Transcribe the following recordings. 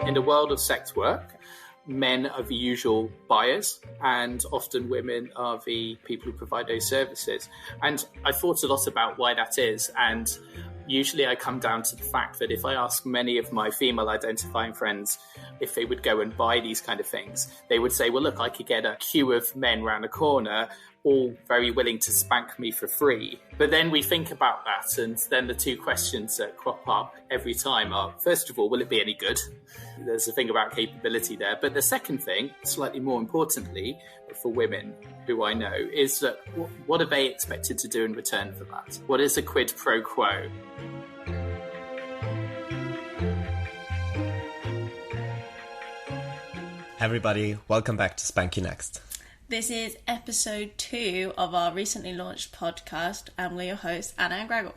In the world of sex work, men are the usual buyers and often women are the people who provide those services. And I thought a lot about why that is. And usually I come down to the fact that if I ask many of my female identifying friends if they would go and buy these kind of things, they would say, well, look, I could get a queue of men round the corner, all very willing to spank me for free. But then we think about that, and then the two questions that crop up every time are, first of all, will it be any good? There's a thing about capability there. But the second thing, slightly more importantly, for women who I know, is that what are they expected to do in return for that? What is a quid pro quo? Everybody, welcome back to Spank U Next. This is episode 2 of our recently launched podcast, and we're your hosts, Anna and Gregor.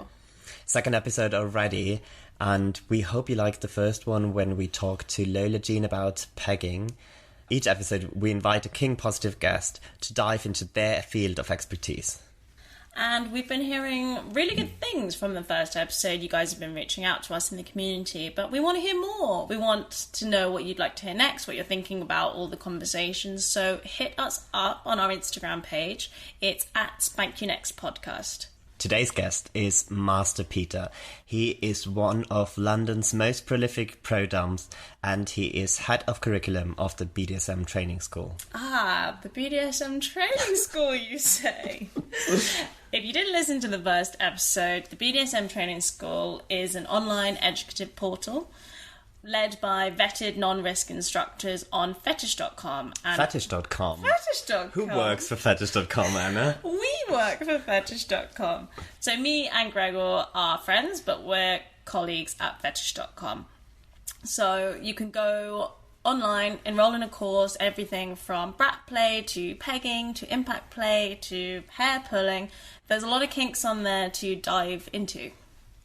Second episode already, and we hope you liked the first one when we talked to Lola Jean about pegging. Each episode, we invite a kink-positive guest to dive into their field of expertise. And we've been hearing really good things from the first episode. You guys have been reaching out to us in the community, but we want to hear more. We want to know what you'd like to hear next, what you're thinking about, all the conversations. So hit us up on our Instagram page. It's at Spank U Next Podcast. Today's guest is Master Peter. He is one of London's most prolific pro-doms, and he is head of curriculum of the BDSM training school. Ah, the BDSM training school, you say? If you didn't listen to the first episode, the BDSM training school is an online educative portal led by vetted non-risk instructors on Fetish.com. And Fetish.com? Fetish.com. Who works for Fetish.com, Anna? We work for Fetish.com. So me and Gregor are friends, but we're colleagues at Fetish.com. So you can go online, enroll in a course, everything from brat play to pegging to impact play to hair pulling. There's a lot of kinks on there to dive into.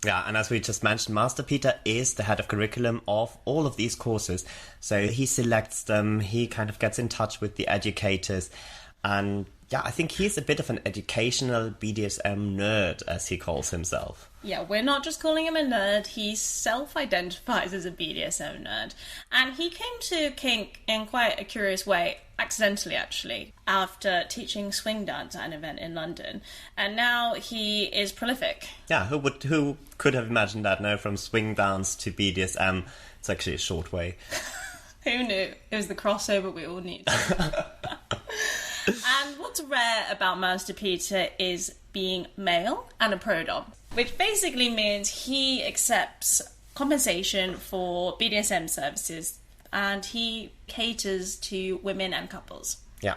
Yeah, and as we just mentioned, Master Peter is the head of curriculum of all of these courses. So he selects them, he kind of gets in touch with the educators, and yeah, I think he's a bit of an educational BDSM nerd, as he calls himself. Yeah, we're not just calling him a nerd, he self-identifies as a BDSM nerd. And he came to kink in quite a curious way, accidentally actually, after teaching swing dance at an event in London. And now he is prolific. Yeah, who could have imagined that, no? From swing dance to BDSM, it's actually a short way. Who knew? It was the crossover we all need. And what's rare about Master Peter is being male and a pro-dom, which basically means he accepts compensation for BDSM services and he caters to women and couples. Yeah.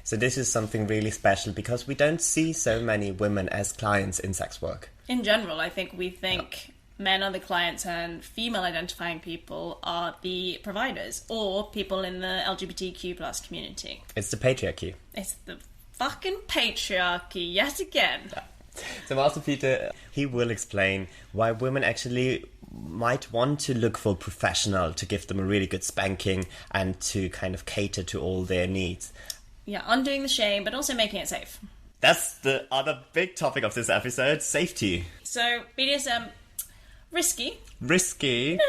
So this is something really special because we don't see so many women as clients in sex work. In general, I think we think men are the clients and female identifying people are the providers or people in the LGBTQ plus community. It's the patriarchy. It's the fucking patriarchy yet again. Yeah. So Master Peter, he will explain why women actually might want to look for a professional to give them a really good spanking and to kind of cater to all their needs. Yeah, undoing the shame, but also making it safe. That's the other big topic of this episode, safety. So, BDSM, risky. Risky?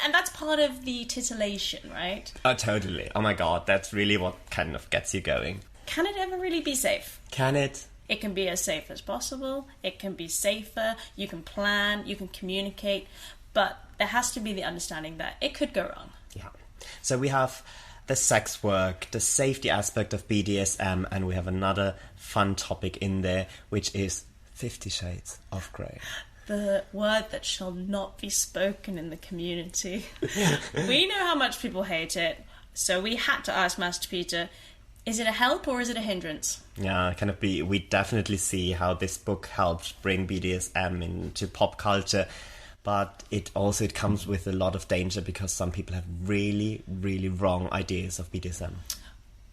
And that's part of the titillation, right? Oh, totally. Oh my god, that's really what kind of gets you going. Can it ever really be safe? Can it? It can be as safe as possible. It can be safer. You can plan. You can communicate. But there has to be the understanding that it could go wrong. Yeah. So we have the sex work, the safety aspect of BDSM, and we have another fun topic in there, which is 50 Shades of Grey. The word that shall not be spoken in the community. We know how much people hate it, so we had to ask Master Peter, is it a help or is it a hindrance? Yeah, we definitely see how this book helps bring BDSM into pop culture, but it comes with a lot of danger because some people have really, really wrong ideas of BDSM.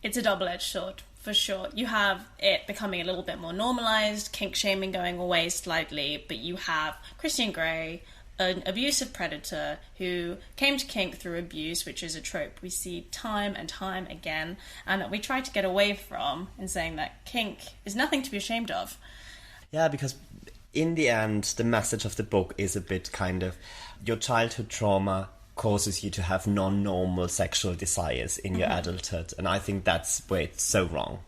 It's a double-edged sword, for sure. You have it becoming a little bit more normalised, kink shaming going away slightly, but you have Christian Grey, an abusive predator who came to kink through abuse, which is a trope we see time and time again, and that we try to get away from in saying that kink is nothing to be ashamed of. Yeah, because in the end, the message of the book is a bit kind of your childhood trauma causes you to have non-normal sexual desires in your adulthood. And I think that's where it's so wrong.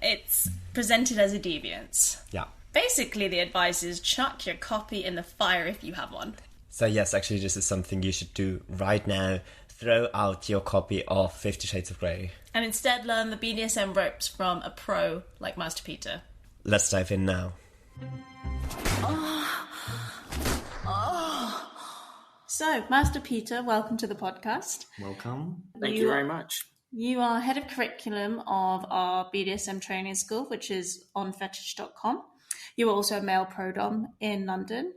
It's presented as a deviance. Yeah. Basically, the advice is chuck your copy in the fire if you have one. So yes, actually this is something you should do right now. Throw out your copy of 50 Shades of Grey. And instead learn the BDSM ropes from a pro like Master Peter. Let's dive in now. So, Master Peter, welcome to the podcast. Welcome. Thank you very much. You are head of curriculum of our BDSM training school, which is on Fetish.com. You are also a male pro-dom in London.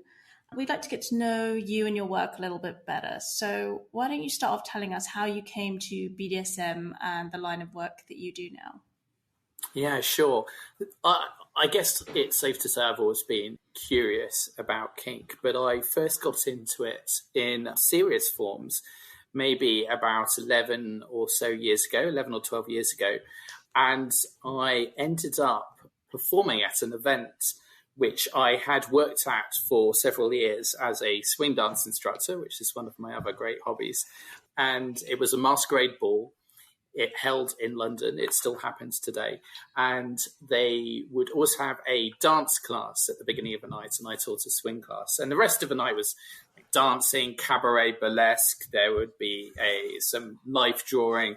We'd like to get to know you and your work a little bit better. So why don't you start off telling us how you came to BDSM and the line of work that you do now? Yeah, sure. I guess it's safe to say I've always been curious about kink, but I first got into it in serious forms maybe about 11 or 12 years ago. And I ended up performing at an event which I had worked at for several years as a swing dance instructor, which is one of my other great hobbies. And it was a masquerade ball. It held in London. It still happens today. And they would always have a dance class at the beginning of the night, and I taught a swing class. And the rest of the night was dancing, cabaret, burlesque. There would be some knife drawing,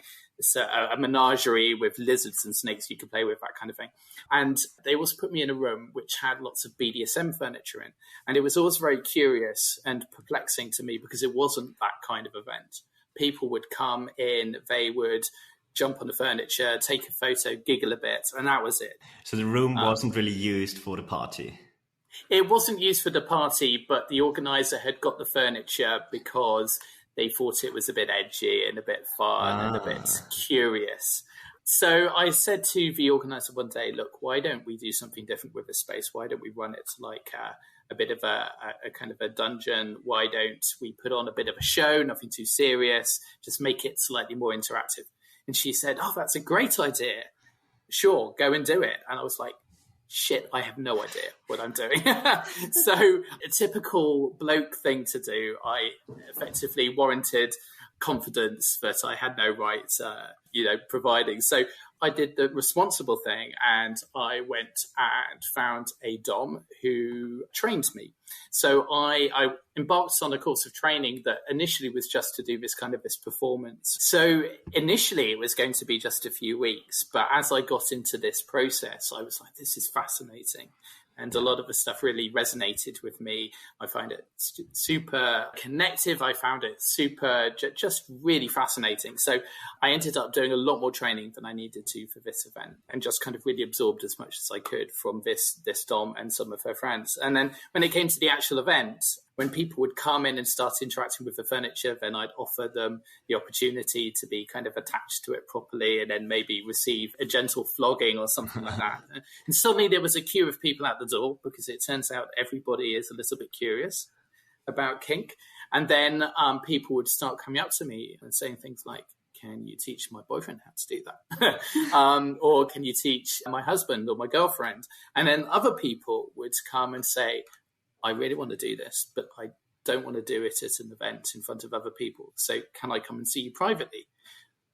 a menagerie with lizards and snakes you could play with, that kind of thing. And they also put me in a room which had lots of BDSM furniture in. And it was always very curious and perplexing to me because it wasn't that kind of event. People would come in, they would jump on the furniture, take a photo, giggle a bit, and that was it. So the room wasn't really used for the party? It wasn't used for the party, but the organizer had got the furniture because they thought it was a bit edgy and a bit fun and a bit curious. So I said to the organizer one day, look, why don't we do something different with this space? Why don't we run it like a bit of a kind of a dungeon? Why don't we put on a bit of a show, nothing too serious, just make it slightly more interactive? And she said, oh, that's a great idea. Sure, go and do it. And I was like, shit, I have no idea what I'm doing. So a typical bloke thing to do, I effectively warranted confidence that I had no right, providing. So I did the responsible thing and I went and found a dom who trained me. So I embarked on a course of training that initially was just to do this performance. So initially it was going to be just a few weeks, but as I got into this process, I was like, this is fascinating. And a lot of the stuff really resonated with me. I find it super connective. I found it super, just really fascinating. So I ended up doing a lot more training than I needed to for this event and just kind of really absorbed as much as I could from this dom and some of her friends. And then when it came to the actual event, when people would come in and start interacting with the furniture, then I'd offer them the opportunity to be kind of attached to it properly and then maybe receive a gentle flogging or something like that. And suddenly there was a queue of people at the door because it turns out everybody is a little bit curious about kink. And then people would start coming up to me and saying things like, can you teach my boyfriend how to do that? Or can you teach my husband or my girlfriend? And then other people would come and say, I really want to do this, but I don't want to do it at an event in front of other people. So can I come and see you privately?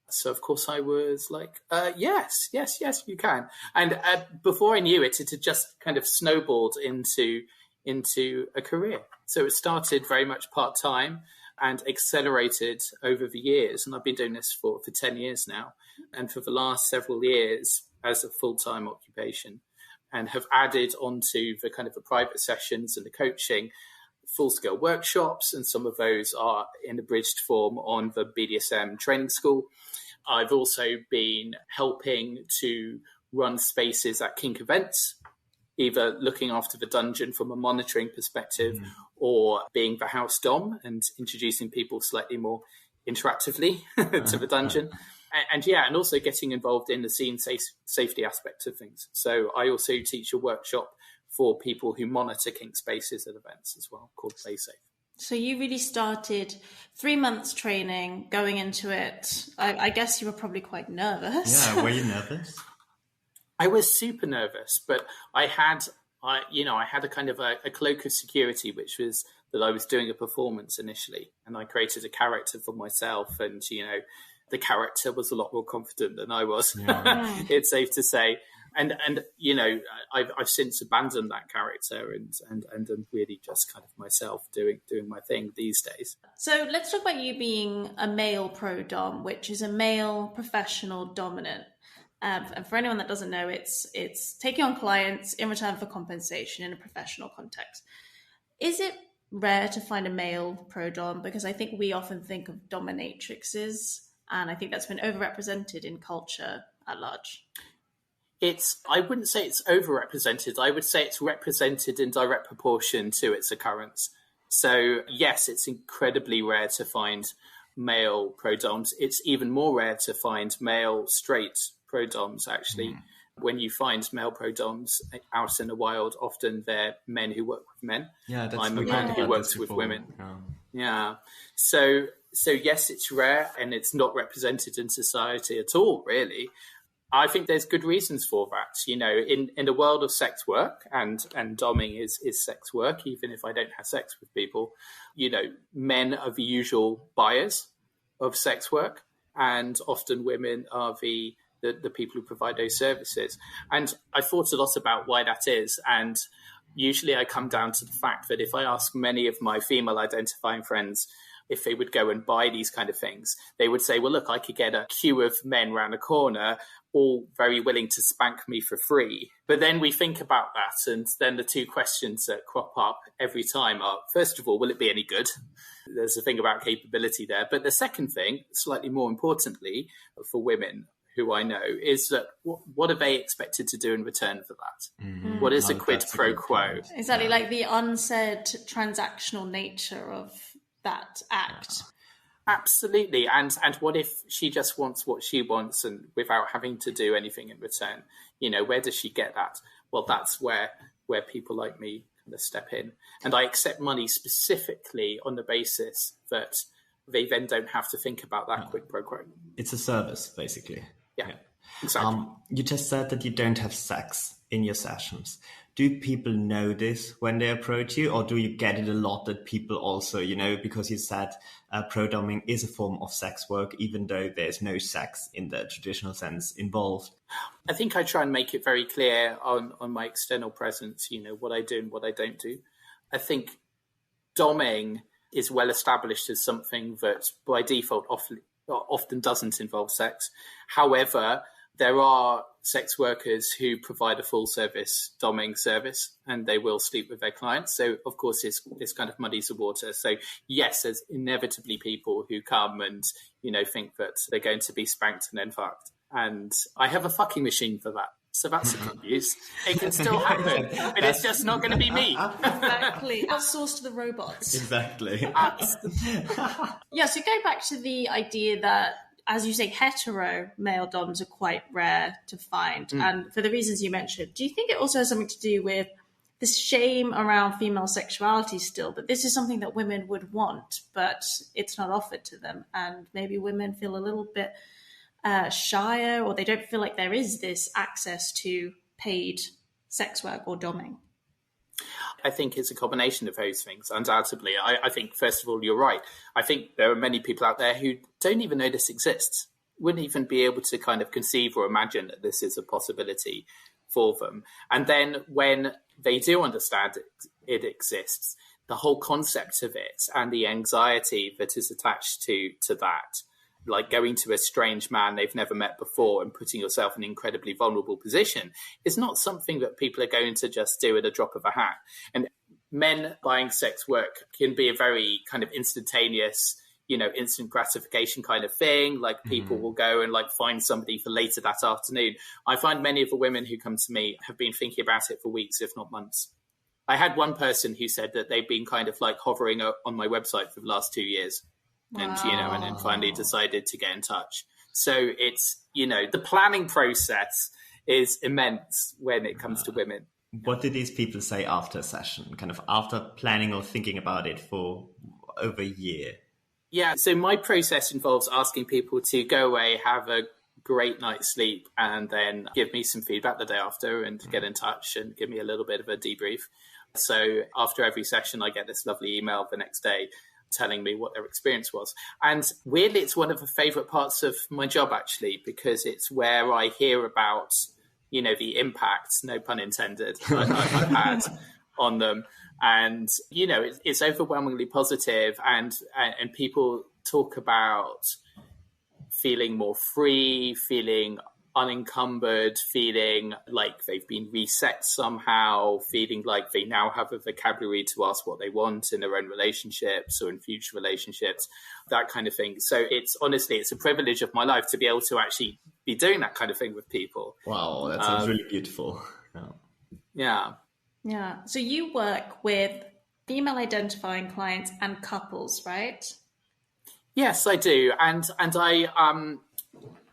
So, of course, I was like, yes, you can. And before I knew it, it had just kind of snowballed into a career. So it started very much part-time and accelerated over the years. And I've been doing this for 10 years now. And for the last several years as a full-time occupation, and have added onto the kind of the private sessions and the coaching, full-scale workshops, and some of those are in abridged form on the BDSM training school. I've also been helping to run spaces at kink events, either looking after the dungeon from a monitoring perspective or being the house dom and introducing people slightly more interactively to the dungeon. And also getting involved in the scene safety aspect of things. So I also teach a workshop for people who monitor kink spaces at events as well, called Play Safe. So you really started 3 months training, going into it. I guess you were probably quite nervous. Yeah, were you nervous? I was super nervous, but I had a kind of a cloak of security, which was that I was doing a performance initially, and I created a character for myself, and the character was a lot more confident than I was. Yeah. It's safe to say. And I've since abandoned that character and I'm really just kind of myself doing my thing these days. So let's talk about you being a male pro-dom, which is a male professional dominant. And for anyone that doesn't know, it's taking on clients in return for compensation in a professional context. Is it rare to find a male pro-dom? Because I think we often think of dominatrixes, and I think that's been overrepresented in culture at large. I wouldn't say it's overrepresented. I would say it's represented in direct proportion to its occurrence. So yes, it's incredibly rare to find male pro-doms. It's even more rare to find male straight pro-doms, actually. When you find male pro-doms out in the wild, often they're men who work with men. Yeah, I'm a man who works with women. Yeah. So yes, it's rare and it's not represented in society at all, really. I think there's good reasons for that. In the world of sex work, and doming is sex work, even if I don't have sex with people, men are the usual buyers of sex work, and often women are the people who provide those services. And I thought a lot about why that is. And usually I come down to the fact that if I ask many of my female identifying friends if they would go and buy these kind of things, they would say, well, look, I could get a queue of men round the corner, all very willing to spank me for free. But then we think about that, and then the two questions that crop up every time are, first of all, will it be any good? There's a thing about capability there. But the second thing, slightly more importantly, for women who I know, is that what are they expected to do in return for that? What is a quid pro quo? Exactly, like the unsaid transactional nature of that act. Absolutely. And what if she just wants what she wants and without having to do anything in return? Where does she get that? Well, that's where people like me kind of step in. And I accept money specifically on the basis that they then don't have to think about that quid pro quo. It's a service, basically. Yeah. Exactly. You just said that you don't have sex in your sessions. Do people know this when they approach you, or do you get it a lot that people also, because you said pro-doming is a form of sex work, even though there's no sex in the traditional sense involved? I think I try and make it very clear on my external presence, what I do and what I don't do. I think doming is well established as something that by default often doesn't involve sex. However, there are sex workers who provide a full service doming service, and they will sleep with their clients. So, of course, this kind of muddies the water. So, yes, there's inevitably people who come and, think that they're going to be spanked and then fucked. And I have a fucking machine for that. So that's a good news. It can still happen, but it's just not going to be me. Exactly. Outsourced to the robots. Exactly. Yeah, so going back to the idea that, as you say, hetero male doms are quite rare to find. And for the reasons you mentioned, do you think it also has something to do with this shame around female sexuality still, that this is something that women would want, but it's not offered to them? And maybe women feel a little bit shyer, or they don't feel like there is this access to paid sex work or doming? I think it's a combination of those things, undoubtedly. I think, first of all, you're right. I think there are many people out there who don't even know this exists, wouldn't even be able to kind of conceive or imagine that this is a possibility for them. And then when they do understand it exists, the whole concept of it and the anxiety that is attached to that, like going to a strange man they've never met before and putting yourself in an incredibly vulnerable position, is not something that people are going to just do at a drop of a hat. And men buying sex work can be a very kind of instantaneous, instant gratification kind of thing. Like people will go and like find somebody for later that afternoon. I find many of the women who come to me have been thinking about it for weeks, if not months. I had one person who said that they've been kind of like hovering on my website for the last 2 years. And, and then finally decided to get in touch. So it's, the planning process is immense when it comes to women. What do these people say after a session, kind of after planning or thinking about it for over a year? Yeah, so my process involves asking people to go away, have a great night's sleep, and then give me some feedback the day after and get in touch and give me a little bit of a debrief. So after every session, I get this lovely email the next day telling me what their experience was. And weirdly, it's one of the favorite parts of my job, actually, because it's where I hear about, the impact, no pun intended, I've had on them. And, it's overwhelmingly positive, and people talk about feeling more free, feeling unencumbered, feeling like they've been reset somehow, feeling like they now have a vocabulary to ask what they want in their own relationships or in future relationships, that kind of thing. So it's a privilege of my life to be able to actually be doing that kind of thing with people. Wow, that sounds really beautiful. Yeah. Yeah. So you work with female identifying clients and couples, right? Yes, I do. And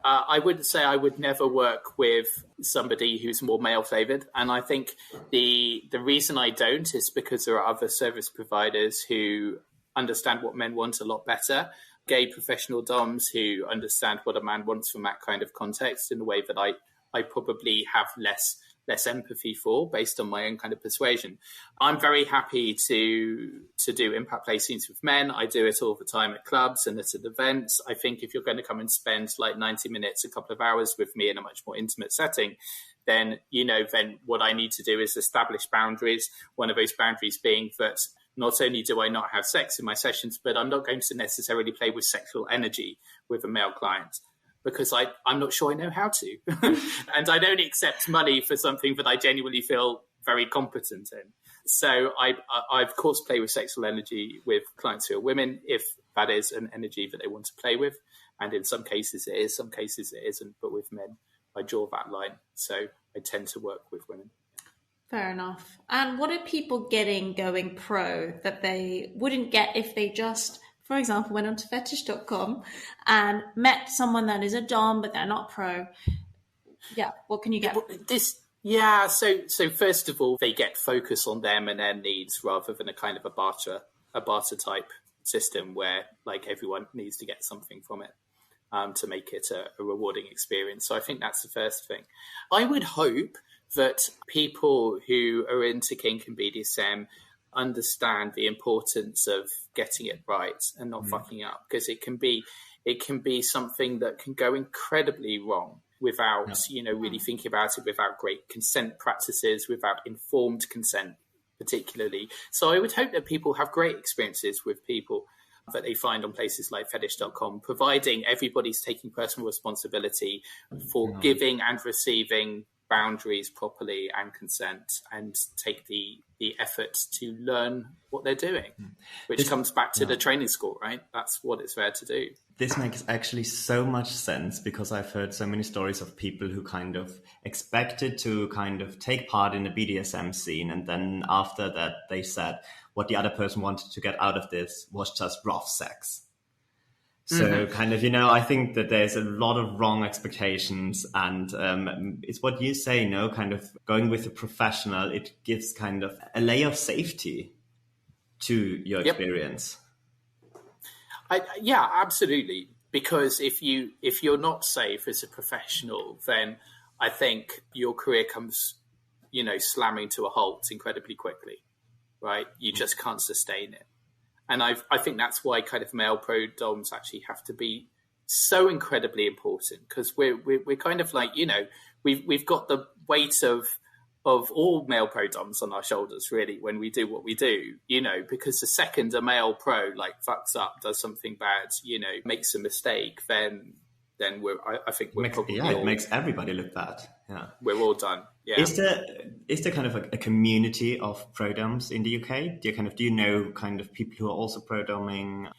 I would say I would never work with somebody who's more male flavored. And I think the reason I don't is because there are other service providers who understand what men want a lot better. Gay professional doms who understand what a man wants from that kind of context in a way that I probably have less empathy for based on my own kind of persuasion. I'm very happy to do impact play scenes with men. I do it all the time at clubs and at events. I think if you're going to come and spend like 90 minutes, a couple of hours with me in a much more intimate setting, then what I need to do is establish boundaries. One of those boundaries being that not only do I not have sex in my sessions, but I'm not going to necessarily play with sexual energy with a male client, because I'm not sure I know how to. And I don't accept money for something that I genuinely feel very competent in. So I of course, play with sexual energy with clients who are women, if that is an energy that they want to play with. And in some cases it is, some cases it isn't. But with men, I draw that line. So I tend to work with women. Fair enough. And what are people getting going pro that they wouldn't get if they just, for example, went onto Fetish.com and met someone that is a dom, but they're not pro? Yeah, what can you get? So first of all, they get focus on them and their needs rather than a kind of a barter type system where like everyone needs to get something from it to make it a rewarding experience. So I think that's the first thing. I would hope that people who are into kink and BDSM understand the importance of getting it right and not fucking up, because it can be something that can go incredibly wrong without really thinking about it, without great consent practices, without informed consent particularly. So I would hope that people have great experiences with people that they find on places like Fetish.com, providing everybody's taking personal responsibility for giving and receiving boundaries properly and consent, and take the effort to learn what they're doing, which comes back to the training school, right? That's what it's there to do. This makes actually so much sense, because I've heard so many stories of people who kind of expected to kind of take part in the BDSM scene, and then after that they said what the other person wanted to get out of this was just rough sex. So kind of, I think that there's a lot of wrong expectations, and it's what you say, kind of going with a professional, it gives kind of a layer of safety to your experience. Yeah, absolutely. Because if you're not safe as a professional, then I think your career comes, slamming to a halt incredibly quickly, right? You just can't sustain it. And I think that's why kind of male pro doms actually have to be so incredibly important, because we're kind of like, we've got the weight of all male pro doms on our shoulders, really, when we do what we do, because the second a male pro like fucks up, does something bad, makes a mistake, then I think we're probably it makes everybody look bad. Yeah, we're all done. Yeah. Is there kind of a community of pro-doms in the UK? Do you know kind of people who are also pro-doming?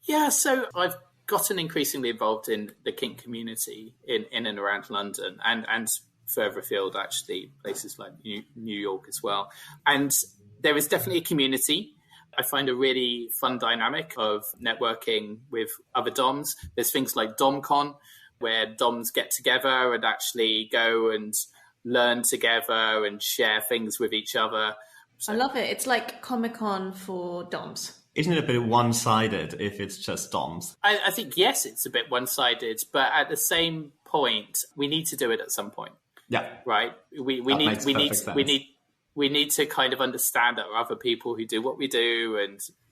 Yeah, so I've gotten increasingly involved in the kink community in and around London, and further afield, actually, places like New York as well. And there is definitely a community. I find a really fun dynamic of networking with other DOMs. There's things like DomCon, where DOMs get together and actually go and learn together and share things with each other. I love it. It's like Comic-Con for DOMs. Isn't it a bit one-sided if it's just DOMs? I think, yes, it's a bit one-sided, but at the same point, we need to do it at some point. Yeah. Right? We need we need to kind of understand that there are other people who do what we do,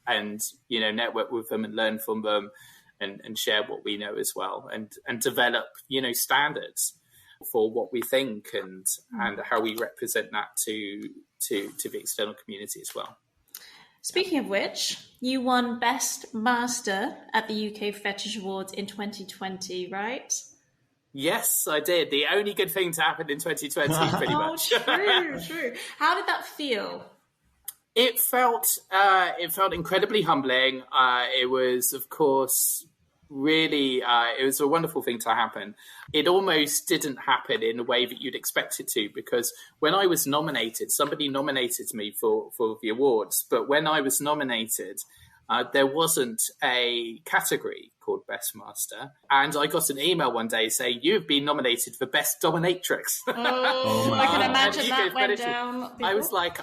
and network with them and learn from them, and share what we know as well, and develop standards for what we think and how we represent that to the external community as well. Speaking of which, you won Best Master at the UK Fetish Awards in 2020, right? Yes, I did. The only good thing to happen in 2020, pretty much. True. How did that feel? It felt incredibly humbling. It was, of course, really, it was a wonderful thing to happen. It almost didn't happen in a way that you'd expect it to, because when I was nominated, somebody nominated me for the awards. But when I was nominated, there wasn't a category called Best Master. And I got an email one day saying, "You've been nominated for Best Dominatrix." Oh, I can imagine that went down before. I was like,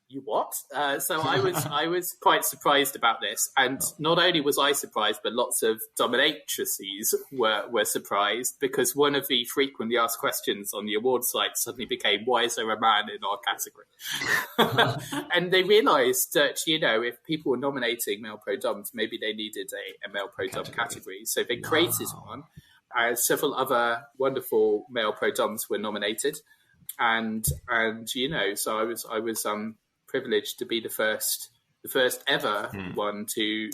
you what? So I was quite surprised about this. And not only was I surprised, but lots of dominatrices were surprised, because one of the frequently asked questions on the award site suddenly became, why is there a man in our category? And they realised that, if people were nominating male pro-doms, maybe they needed a male pro-dom category. So they created one. Several other wonderful male pro-doms were nominated. And so I was privileged to be the first ever one to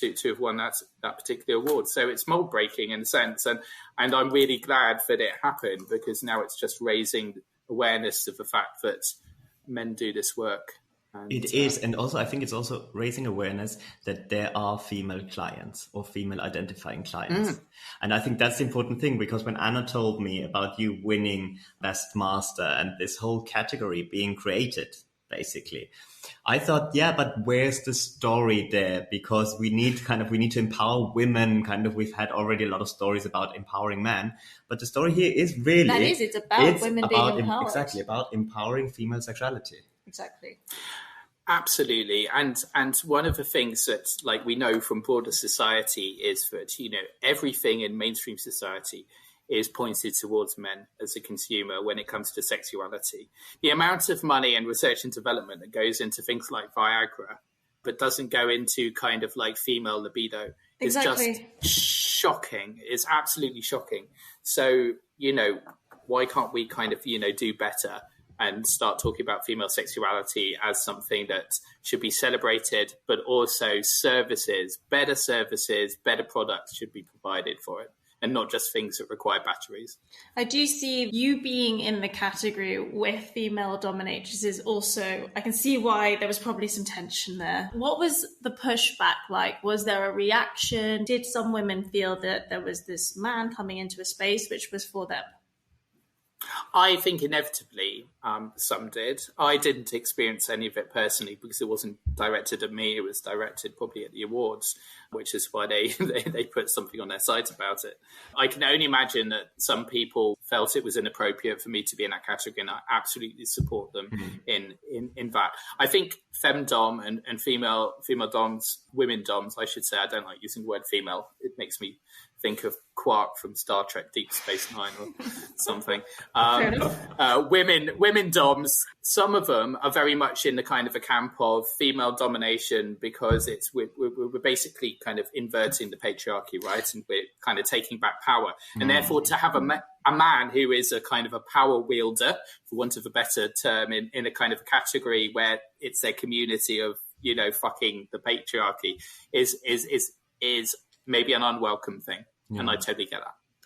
have won that particular award. So it's mold breaking in a sense, and I'm really glad that it happened, because now it's just raising awareness of the fact that men do this work. It is, and also I think it's also raising awareness that there are female clients or female identifying clients. And I think that's the important thing, because when Anna told me about you winning Best Master and this whole category being created, basically, I thought, but where's the story there? Because we need to empower women. We've had already a lot of stories about empowering men, but the story here is really it's about women being empowered. Exactly, about empowering female sexuality. Exactly. Absolutely. And one of the things that we know from broader society is that, everything in mainstream society is pointed towards men as a consumer when it comes to sexuality. The amount of money and research and development that goes into things like Viagra, but doesn't go into female libido, is just shocking. It's absolutely shocking. So, why can't we do better and start talking about female sexuality as something that should be celebrated, but also better products should be provided for it, and not just things that require batteries. I do see you being in the category with female dominatrices also. I can see why there was probably some tension there. What was the pushback like? Was there a reaction? Did some women feel that there was this man coming into a space which was for them? I think inevitably some did. I didn't experience any of it personally, because it wasn't directed at me. It was directed probably at the awards, which is why they put something on their site about it. I can only imagine that some people felt it was inappropriate for me to be in that category, and I absolutely support them in that. I think femdom and female doms, women doms, I should say. I don't like using the word female. It makes me think of Quark from Star Trek Deep Space Nine or something. Women doms, some of them are very much in the kind of a camp of female domination, because we're basically kind of inverting the patriarchy, right? And we're kind of taking back power. And therefore to have a man who is a kind of a power wielder, for want of a better term, in a kind of a category where it's a community of, fucking the patriarchy is maybe an unwelcome thing. Yeah. And I totally get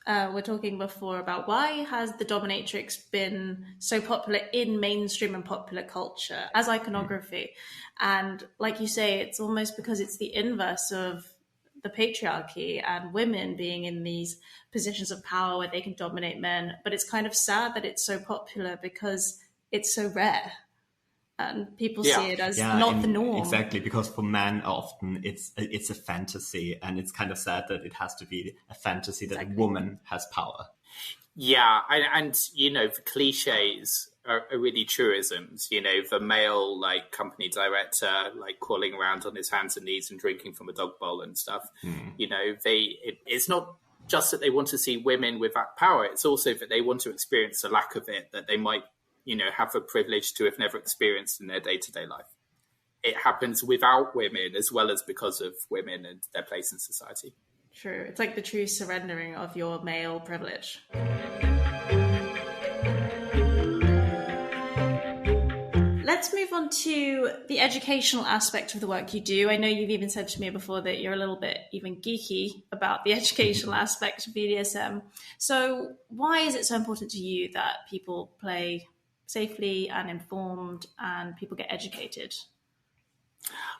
that. We're talking before about why has the dominatrix been so popular in mainstream and popular culture as iconography. And like you say, it's almost because it's the inverse of the patriarchy and women being in these positions of power where they can dominate men. But it's kind of sad that it's so popular because it's so rare. And people see it as not the norm. Exactly, because for men often it's a fantasy, and it's kind of sad that it has to be a fantasy that a woman has power. Yeah, and the cliches are really truisms. The male company director crawling around on his hands and knees and drinking from a dog bowl and stuff. It's not just that they want to see women with that power; it's also that they want to experience the lack of it that they might have the privilege to have never experienced in their day-to-day life. It happens without women as well as because of women and their place in society. True. It's like the true surrendering of your male privilege. Let's move on to the educational aspect of the work you do. I know you've even said to me before that you're a little bit even geeky about the educational aspect of BDSM. So why is it so important to you that people play safely and informed and people get educated?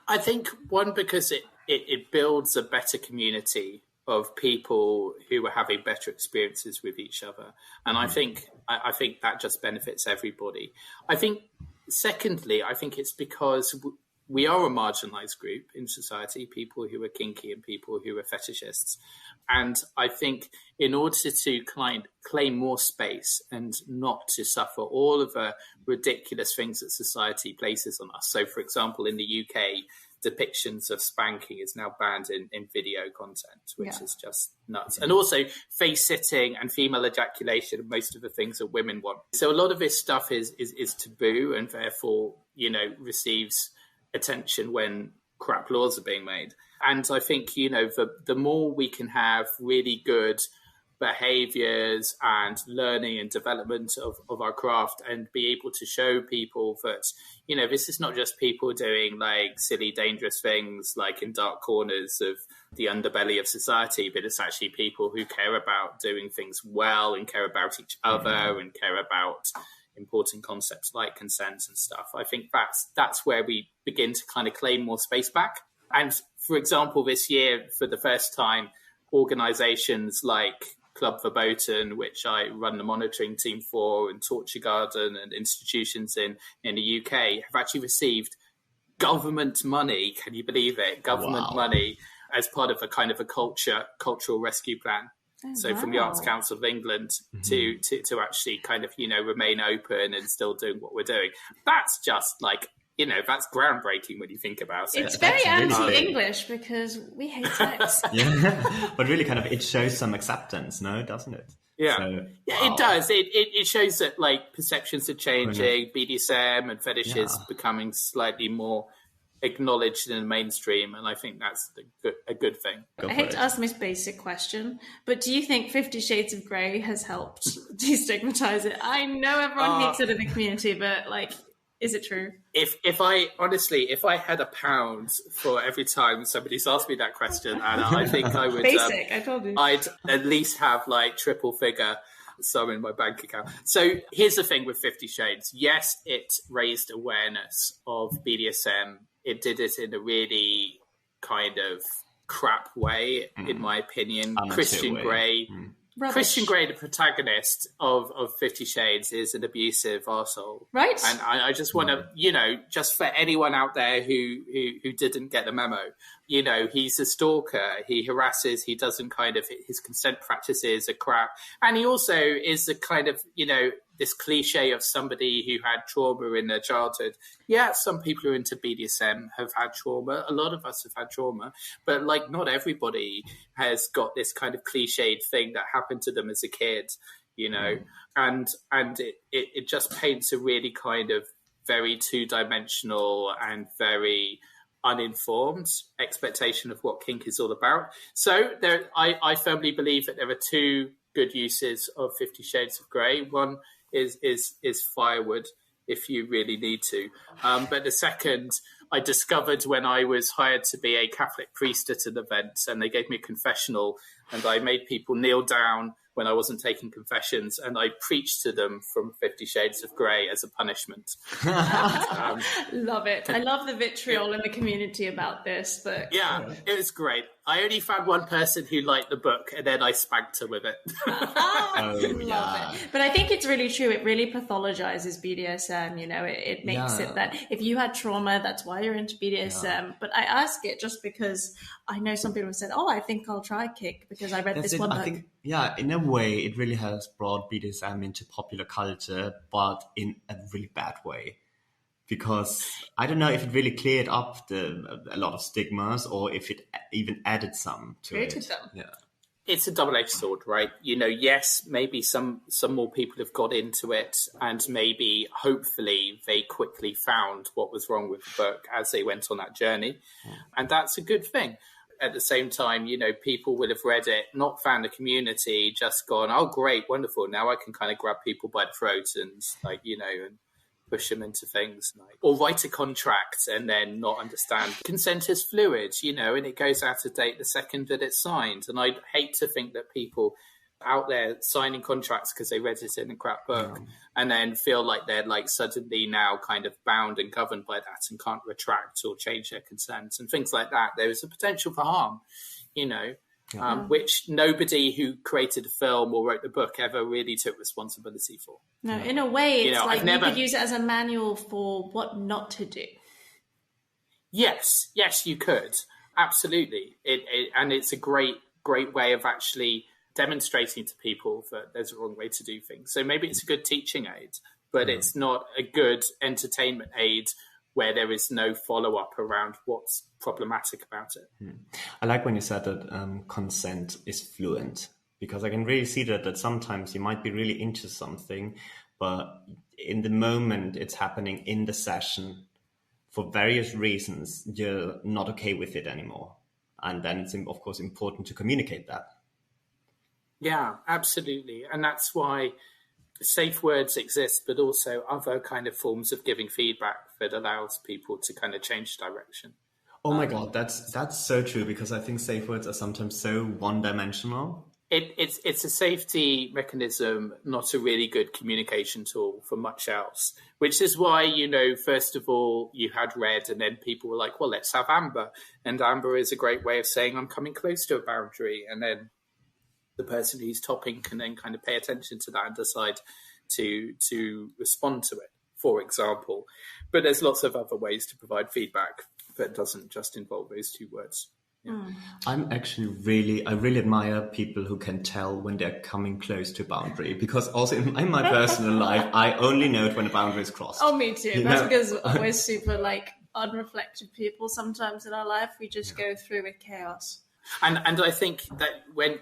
I think, one, because it builds a better community of people who are having better experiences with each other. And I think that just benefits everybody. I think, secondly, I think it's because we are a marginalized group in society, people who are kinky and people who are fetishists. And I think in order to claim more space and not to suffer all of the ridiculous things that society places on us. So, for example, in the UK, depictions of spanking is now banned in video content, which is just nuts. And also face-sitting and female ejaculation, most of the things that women want. So a lot of this stuff is taboo and therefore, receives attention when crap laws are being made. And I think, the more we can have really good behaviors and learning and development of our craft and be able to show people that, this is not just people doing like silly, dangerous things like in dark corners of the underbelly of society, but it's actually people who care about doing things well and care about each other and care about important concepts like consent and stuff. I think that's where we begin to kind of claim more space back. And for example, this year, for the first time, organizations like Club Verboten, which I run the monitoring team for, and Torture Garden and institutions in the UK have actually received government money. Can you believe it? Government money as part of a kind of a cultural rescue plan. So from the Arts Council of England to actually kind of, remain open and still doing what we're doing. That's just like, that's groundbreaking when you think about it. It's very anti-English because we hate sex. But really kind of it shows some acceptance, no, doesn't it? Yeah, so, it does. It shows that like perceptions are changing, BDSM and fetish is becoming slightly more acknowledged in the mainstream, and I think that's a good thing. I hate to ask the most basic question, but do you think 50 Shades of Grey has helped destigmatize it? I know everyone hates it in the community, but like, is it true? If I had £1 for every time somebody's asked me that question, Anna, I think I would. Basic, I told you. I'd at least have like triple figure sum in my bank account. So here's the thing with 50 Shades. Yes, it raised awareness of BDSM. It did it in a really kind of crap way, in my opinion. Christian Grey. Christian Grey, the protagonist of 50 Shades, is an abusive arsehole. Right. And I just want to, just for anyone out there who didn't get the memo, he's a stalker. He harasses. He doesn't his consent practices are crap. And he also is a kind of, this cliche of somebody who had trauma in their childhood. Yeah, some people who are into BDSM have had trauma. A lot of us have had trauma. But, like, not everybody has got this kind of cliched thing that happened to them as a kid, And it just paints a really kind of very two-dimensional and very uninformed expectation of what kink is all about. So I firmly believe that there are two good uses of 50 Shades of Grey. One is firewood if you really need to. But the second, I discovered when I was hired to be a Catholic priest at an event, and they gave me a confessional, and I made people kneel down when I wasn't taking confessions, and I preached to them from 50 Shades of Grey as a punishment. Love it. I love the vitriol in the community about this. But it was great. I only found one person who liked the book, and then I spanked her with it. Love it. But I think it's really true. It really pathologizes BDSM. It makes it that if you had trauma, that's why you're into BDSM. Yeah. But I ask it just because I know some people have said, I think I'll try kink because I read this one book. I think, in a way, it really has brought BDSM into popular culture, but in a really bad way. Because I don't know if it really cleared up a lot of stigmas or if it even added some to Created it. them. Yeah. it's a double-edged sword, right? Yes, maybe some more people have got into it, and maybe hopefully they quickly found what was wrong with the book as they went on that journey. And that's a good thing. At the same time, people will have read it, not found a community, just gone, oh, great, wonderful. Now I can kind of grab people by the throat and and push them into things, or write a contract and then not understand. Consent is fluid, and it goes out of date the second that it's signed. And I'd hate to think that people out there signing contracts because they read it in a crap book and then feel like they're suddenly now kind of bound and governed by that and can't retract or change their consent and things like that. There is a potential for harm, which nobody who created a film or wrote the book ever really took responsibility for. No, in a way, it's you could use it as a manual for what not to do. Yes, you could. Absolutely. And it's a great way of actually demonstrating to people that there's a wrong way to do things. So maybe it's a good teaching aid, but it's not a good entertainment aid where there is no follow-up around what's problematic about it. I like when you said that consent is fluent, because I can really see that sometimes you might be really into something, but in the moment it's happening in the session, for various reasons, you're not okay with it anymore. And then it's, of course, important to communicate that. Yeah, absolutely. And that's why safe words exist, but also other kind of forms of giving feedback that allows people to kind of change direction. Oh my God, that's so true, because I think safe words are sometimes so one-dimensional. It's a safety mechanism, not a really good communication tool for much else, which is why, first of all, you had red, and then people were like, well, let's have amber. And amber is a great way of saying I'm coming close to a boundary. And then the person who's topping can then kind of pay attention to that and decide to respond to it, for example. But there's lots of other ways to provide feedback that doesn't just involve those two words. Yeah. I'm actually I really admire people who can tell when they're coming close to a boundary, because also in my personal life, I only know it when a boundary is crossed. Oh, me too. That's because we're super unreflective people sometimes in our life. We just go through with chaos. And I think that when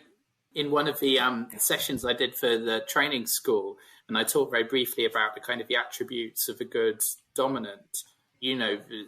in one of the sessions I did for the training school, and I talked very briefly about the kind of the attributes of a good dominant,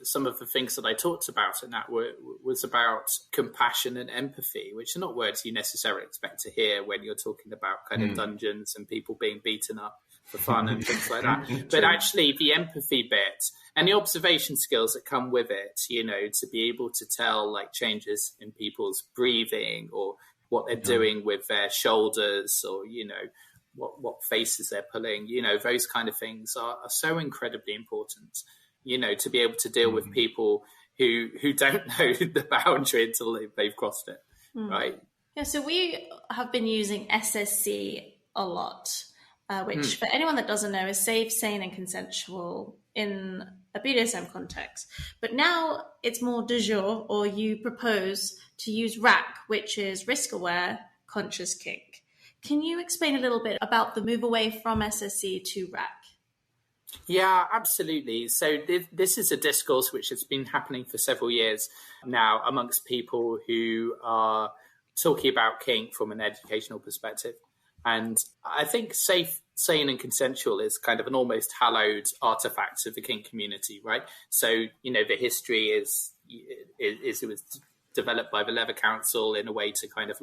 some of the things that I talked about in that was about compassion and empathy, which are not words you necessarily expect to hear when you're talking about kind of dungeons and people being beaten up for fun and things like that. But actually the empathy bit and the observation skills that come with it, to be able to tell changes in people's breathing or what they're doing with their shoulders, or, what faces they're pulling, those kind of things are so incredibly important, to be able to deal with people who don't know the boundary until they've crossed it, right? Yeah, so we have been using SSC a lot, which for anyone that doesn't know is safe, sane and consensual in a BDSM context. But now it's more du jour, or you propose to use RAC, which is risk-aware conscious kink. Can you explain a little bit about the move away from SSC to RAC? Yeah, absolutely. So this is a discourse which has been happening for several years now amongst people who are talking about kink from an educational perspective. And I think safe, sane and consensual is kind of an almost hallowed artifact of the kink community, right? So, the history is it was developed by the Leather Council in a way to kind of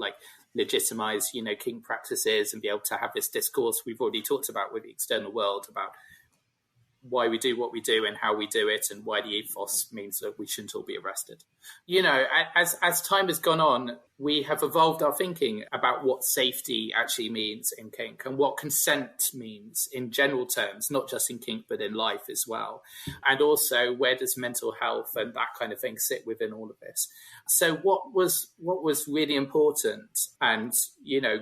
legitimize, kink practices and be able to have this discourse we've already talked about with the external world about why we do what we do and how we do it, and why the ethos means that we shouldn't all be arrested. As time has gone on, we have evolved our thinking about what safety actually means in kink and what consent means in general terms, not just in kink, but in life as well. And also, where does mental health and that kind of thing sit within all of this? So what was really important and,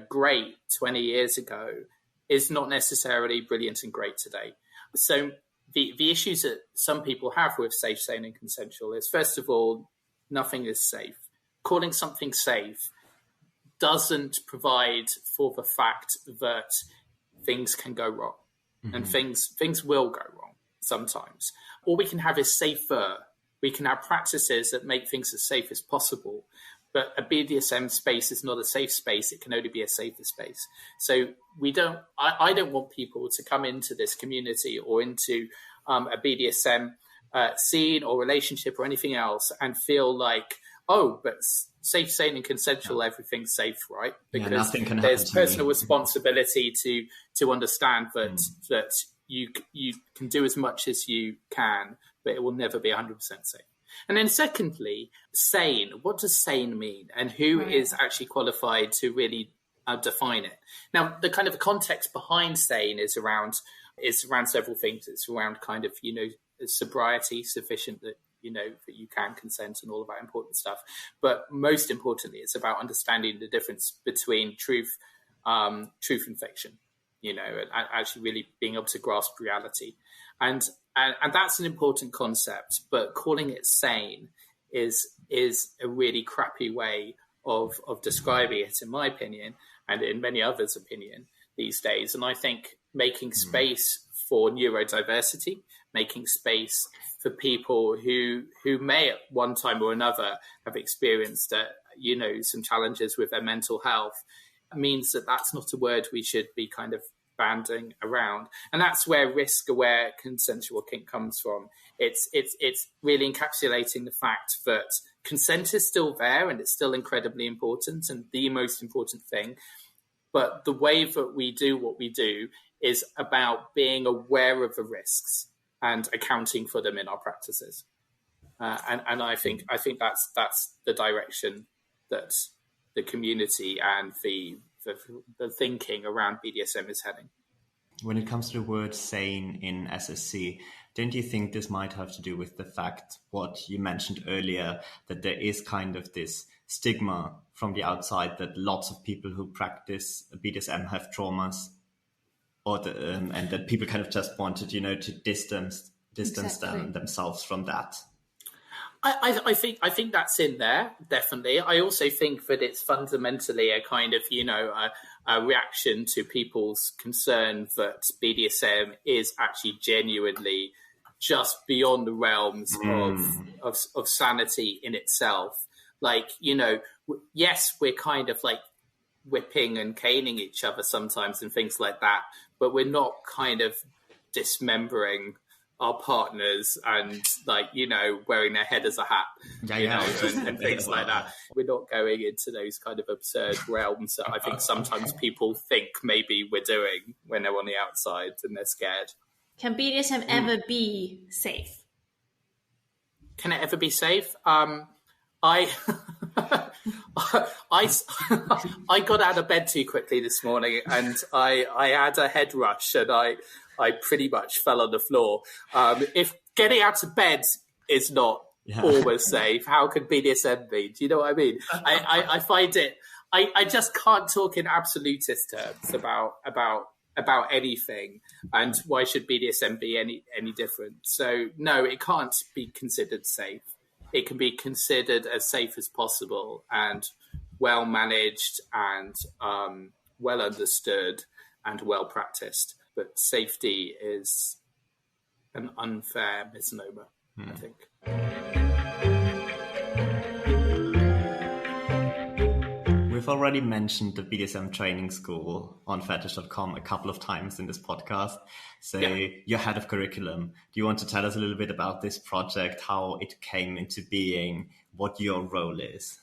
great 20 years ago is not necessarily brilliant and great today. So the issues that some people have with safe, sane and consensual is, first of all, nothing is safe. Calling something safe doesn't provide for the fact that things can go wrong. And things will go wrong sometimes. All we can have is safer. We can have practices that make things as safe as possible. But a BDSM space is not a safe space. It can only be a safer space. So I don't want people to come into this community or into a BDSM scene or relationship or anything else and feel like, oh, but safe, sane, and consensual, everything's safe, right? Because there's personal responsibility to understand that you can do as much as you can, but it will never be 100% safe. And then secondly, sane. What does sane mean? And who is actually qualified to really define it? Now, the kind of context behind sane is around several things. It's around kind of, sobriety, sufficient that, that you can consent and all of that important stuff. But most importantly, it's about understanding the difference between truth and fiction, and actually really being able to grasp reality. And that's an important concept, but calling it sane is a really crappy way of describing it, in my opinion, and in many others' opinion these days. And I think making space for neurodiversity, making space for people who may at one time or another have experienced some challenges with their mental health, means that that's not a word we should be kind of banding around. And that's where risk-aware consensual kink comes from. It's really encapsulating the fact that consent is still there and it's still incredibly important and the most important thing. But the way that we do what we do is about being aware of the risks and accounting for them in our practices. And I think that's the direction that the community and the thinking around BDSM is heading. When it comes to the word sane in SSC, don't you think this might have to do with the fact, what you mentioned earlier, that there is kind of this stigma from the outside that lots of people who practice BDSM have traumas, or and that people kind of just wanted, to distance themselves from that? I think that's in there, definitely. I also think that it's fundamentally a kind of, a reaction to people's concern that BDSM is actually genuinely just beyond the realms of sanity in itself. Like, yes, we're kind of like whipping and caning each other sometimes and things like that, but we're not kind of dismembering our partners and wearing their head as a hat, and things like that. We're not going into those kind of absurd realms that I think sometimes people think maybe we're doing when they're on the outside and they're scared. Can BDSM ever be safe? Can it ever be safe? I got out of bed too quickly this morning and I had a head rush and I pretty much fell on the floor. If getting out of bed is not almost safe, how could BDSM be? Do you know what I mean? I find it. I just can't talk in absolutist terms about anything, and why should BDSM be any different? So no, it can't be considered safe. It can be considered as safe as possible and well managed and well understood and well practiced. But safety is an unfair misnomer, I think. We've already mentioned the BDSM training school on Fetish.com a couple of times in this podcast. So you're head of curriculum. Do you want to tell us a little bit about this project, how it came into being, what your role is?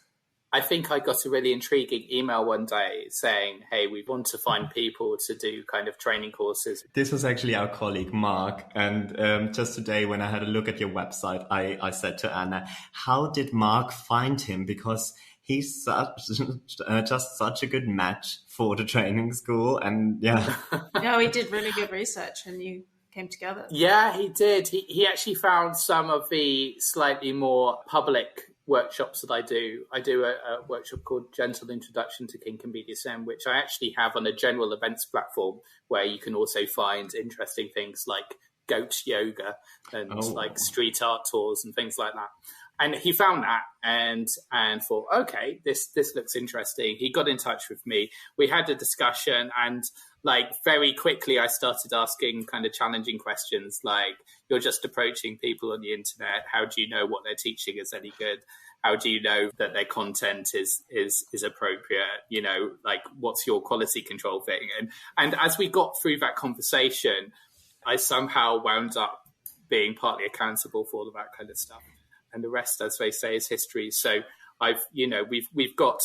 I think I got a really intriguing email one day saying, hey, we want to find people to do kind of training courses. This was actually our colleague, Mark. And just today, when I had a look at your website, I said to Anna, how did Mark find him? Because he's just such a good match for the training school. And No, he did really good research and you came together. Yeah, he did. He actually found some of the slightly more public workshops that I do. I do a workshop called Gentle Introduction to Kink and BDSM, which I actually have on a general events platform where you can also find interesting things like goat yoga and like street art tours and things like that. And he found that and thought, okay, this looks interesting. He got in touch with me. We had a discussion and like very quickly I started asking kind of challenging questions like, you're just approaching people on the internet. How do you know what they're teaching is any good? How do you know that their content is appropriate? You know, like, what's your quality control thing? And as we got through that conversation, I somehow wound up being partly accountable for all of that kind of stuff. And the rest, as they say, is history. So we've got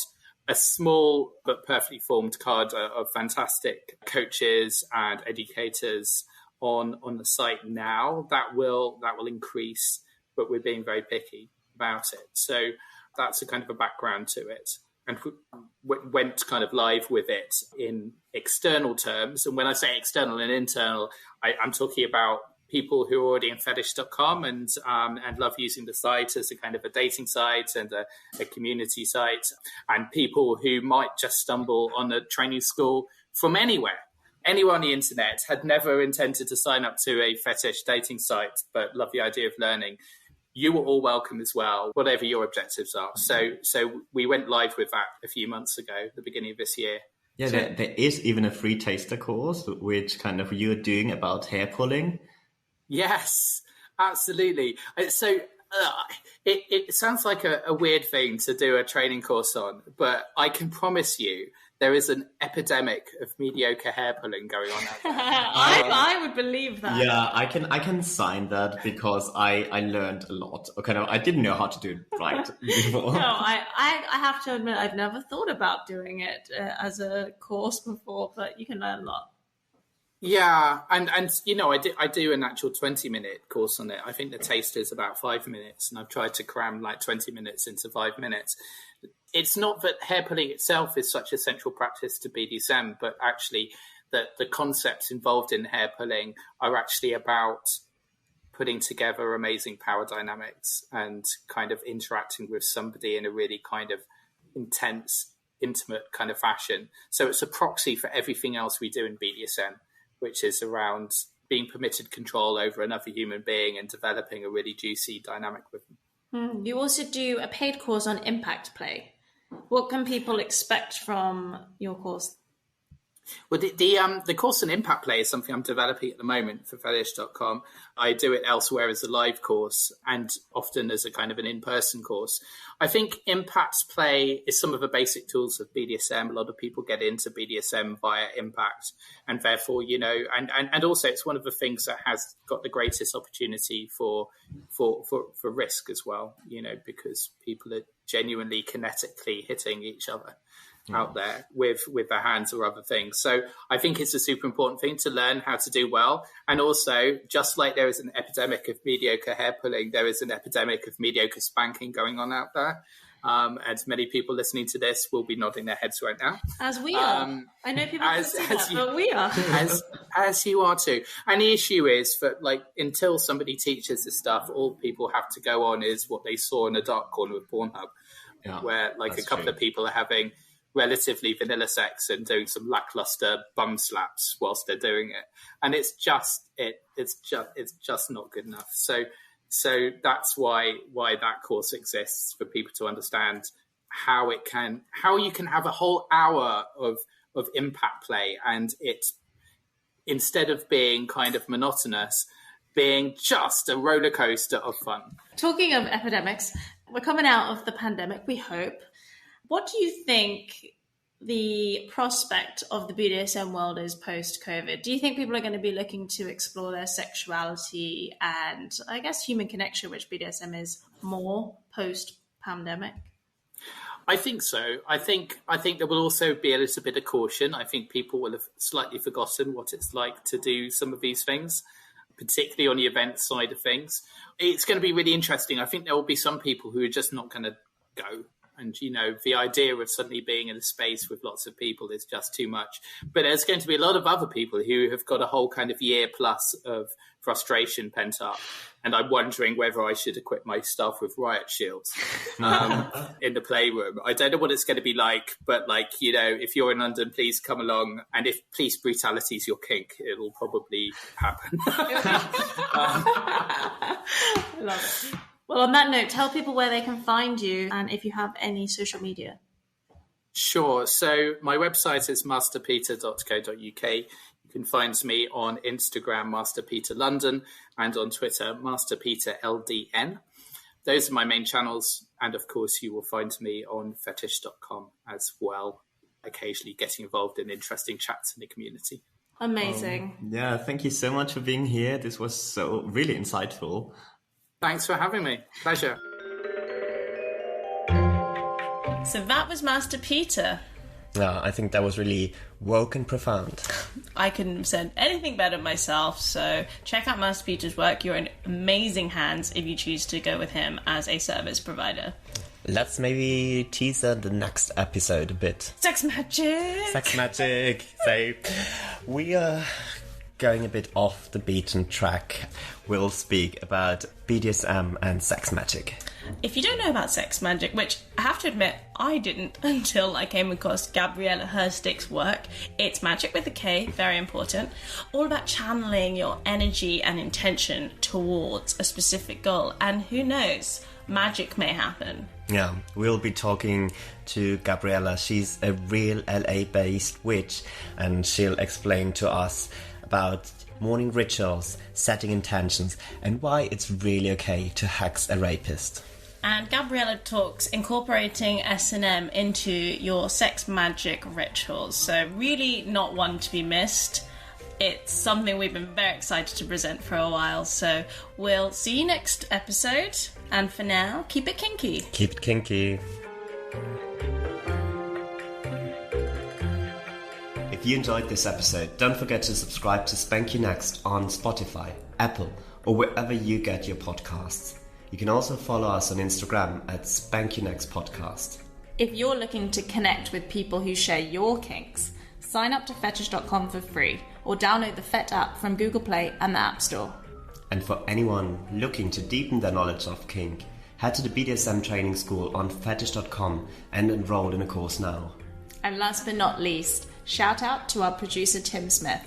a small but perfectly formed card of fantastic coaches and educators on the site now. That will increase, but we're being very picky about it. So that's a kind of a background to it. And went kind of live with it in external terms. And when I say external and internal, I'm talking about people who are already in Fetish.com and love using the site as a kind of a dating site and a community site, and people who might just stumble on a training school from anywhere on the internet, had never intended to sign up to a fetish dating site, but love the idea of learning. You were all welcome as well, whatever your objectives are. So we went live with that a few months ago, the beginning of this year. Yeah, there is even a free taster course, which kind of you're doing about hair pulling. Yes, absolutely. So it sounds like a weird thing to do a training course on, but I can promise you there is an epidemic of mediocre hair pulling going on out there. I would believe that. Yeah, I can sign that because I learned a lot. Okay, no, I didn't know how to do it right before. No, I have to admit I've never thought about doing it as a course before, but you can learn a lot. Yeah, and you know, I do an actual 20-minute course on it. I think the taster is about 5 minutes, and I've tried to cram like 20 minutes into 5 minutes. It's not that hair pulling itself is such a central practice to BDSM, but actually that the concepts involved in hair pulling are actually about putting together amazing power dynamics and kind of interacting with somebody in a really kind of intense, intimate kind of fashion. So it's a proxy for everything else we do in BDSM, which is around being permitted control over another human being and developing a really juicy dynamic with them. You also do a paid course on impact play. What can people expect from your course? Well, the course on impact play is something I'm developing at the moment for Fetish.com. I do it elsewhere as a live course and often as a kind of an in-person course. I think impact play is some of the basic tools of BDSM. A lot of people get into BDSM via impact, and therefore, you know, and also it's one of the things that has got the greatest opportunity for risk as well, you know, because people are genuinely kinetically hitting each other out there with their hands or other things. So I think it's a super important thing to learn how to do well. And also, just like there is an epidemic of mediocre hair pulling, there is an epidemic of mediocre spanking going on out there. And many people listening to this will be nodding their heads right now. As we are. I know people can see that, but we are. As you are too. And the issue is that, like, until somebody teaches this stuff, all people have to go on is what they saw in a dark corner of Pornhub, where like a couple of people are having relatively vanilla sex and doing some lackluster bum slaps whilst they're doing it, and it's just not good enough. So that's why that course exists, for people to understand how you can have a whole hour of impact play, and it, instead of being kind of monotonous, being just a roller coaster of fun. Talking of epidemics, we're coming out of the pandemic, we hope. What do you think the prospect of the BDSM world is post-COVID? Do you think people are going to be looking to explore their sexuality and, I guess, human connection, which BDSM is, more post-pandemic? I think so. I think there will also be a little bit of caution. I think people will have slightly forgotten what it's like to do some of these things, particularly on the event side of things. It's going to be really interesting. I think there will be some people who are just not going to go. And, you know, the idea of suddenly being in a space with lots of people is just too much. But there's going to be a lot of other people who have got a whole kind of year plus of frustration pent up. And I'm wondering whether I should equip my staff with riot shields in the playroom. I don't know what it's going to be like, but, like, you know, if you're in London, please come along. And if police brutality is your kink, it'll probably happen. I love it. Well, on that note, tell people where they can find you and if you have any social media. Sure. So my website is masterpeter.co.uk. You can find me on Instagram, masterpeterlondon, and on Twitter, masterpeterldn. Those are my main channels. And of course, you will find me on Fetish.com as well, occasionally getting involved in interesting chats in the community. Amazing. Yeah, thank you so much for being here. This was so really insightful. Thanks for having me. Pleasure. So that was Master Peter. Yeah, I think that was really woke and profound. I couldn't have said anything better myself, so check out Master Peter's work. You're in amazing hands if you choose to go with him as a service provider. Let's maybe teaser the next episode a bit. Sex magic! Sex magic! So, we are going a bit off the beaten track. We'll speak about BDSM and sex magic. If you don't know about sex magic, which I have to admit I didn't until I came across Gabriella Herstick's work, it's magic with a K, very important, all about channeling your energy and intention towards a specific goal, and who knows, magic may happen. Yeah, we'll be talking to Gabriella. She's a real LA-based witch, and she'll explain to us about morning rituals, setting intentions, and why it's really okay to hex a rapist. And Gabriella talks incorporating S&M into your sex magic rituals, so really not one to be missed. It's something we've been very excited to present for a while, so we'll see you next episode, and for now, keep it kinky. Keep it kinky. If you enjoyed this episode, don't forget to subscribe to Spank U Next on Spotify, Apple, or wherever you get your podcasts. You can also follow us on Instagram at Spank U Next Podcast. If you're looking to connect with people who share your kinks, sign up to Fetish.com for free or download the Fet app from Google Play and the App Store. And for anyone looking to deepen their knowledge of kink, head to the BDSM training school on Fetish.com and enroll in a course now. And last but not least, shout out to our producer Tim Smith.